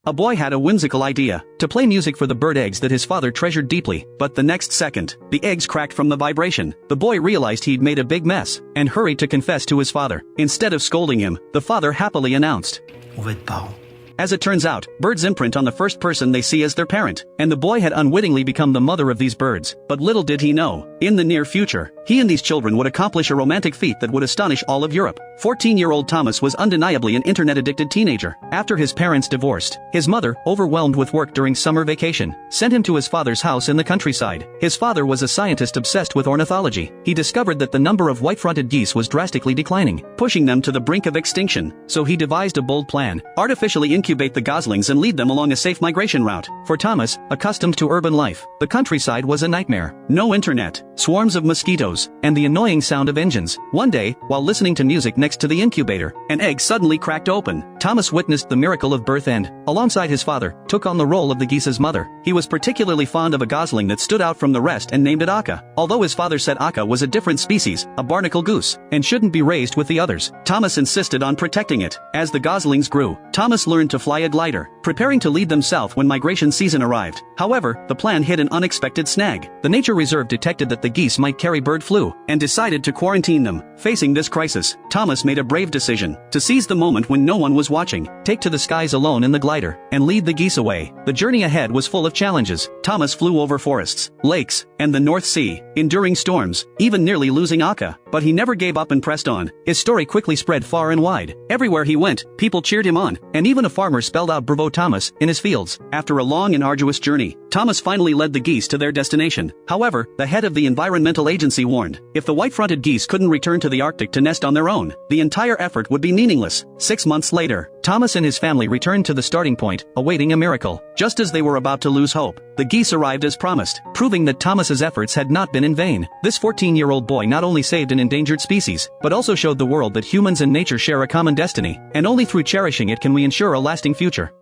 A boy had a whimsical idea, to play music for the bird eggs that his father treasured deeply, but the next second, the eggs cracked from the vibration. The boy realized he'd made a big mess, and hurried to confess to his father. Instead of scolding him, the father happily announced, On va être parents. As it turns out, birds imprint on the first person they see as their parent, and the boy had unwittingly become the mother of these birds. But little did he know, in the near future, he and these children would accomplish a romantic feat that would astonish all of Europe. 14-year-old Thomas was undeniably an internet-addicted teenager. After his parents divorced, his mother, overwhelmed with work during summer vacation, sent him to his father's house in the countryside. His father was a scientist obsessed with ornithology. He discovered that the number of white-fronted geese was drastically declining, pushing them to the brink of extinction. So he devised a bold plan: artificially incubate the goslings and lead them along a safe migration route. For Thomas, accustomed to urban life, the countryside was a nightmare. No internet, swarms of mosquitoes, and the annoying sound of engines. One day, while listening to music next to the incubator, an egg suddenly cracked open. Thomas witnessed the miracle of birth and, alongside his father, took on the role of the geese's mother. He was particularly fond of a gosling that stood out from the rest and named it Akka. Although his father said Akka was a different species, a barnacle goose, and shouldn't be raised with the others, Thomas insisted on protecting it. As the goslings grew, Thomas learned to fly a glider, preparing to lead them south when migration season arrived. However, the plan hit an unexpected snag. The nature reserve detected that the geese might carry bird flu, and decided to quarantine them. Facing this crisis, Thomas made a brave decision: to seize the moment when no one was watching, take to the skies alone in the glider, and lead the geese away. The journey ahead was full of challenges. Thomas flew over forests, lakes, and the North Sea, enduring storms, even nearly losing Akka. But he never gave up and pressed on. His story quickly spread far and wide. Everywhere he went, people cheered him on, and even a farmer spelled out "Bravo Thomas" in his fields. After a long and arduous journey, Thomas finally led the geese to their destination. However, the head of the environmental agency warned, if the white-fronted geese couldn't return to the Arctic to nest on their own, the entire effort would be meaningless. 6 months later, Thomas and his family returned to the starting point, awaiting a miracle. Just as they were about to lose hope, the geese arrived as promised, proving that Thomas's efforts had not been in vain. This 14-year-old boy not only saved an endangered species, but also showed the world that humans and nature share a common destiny, and only through cherishing it can we ensure a lasting future.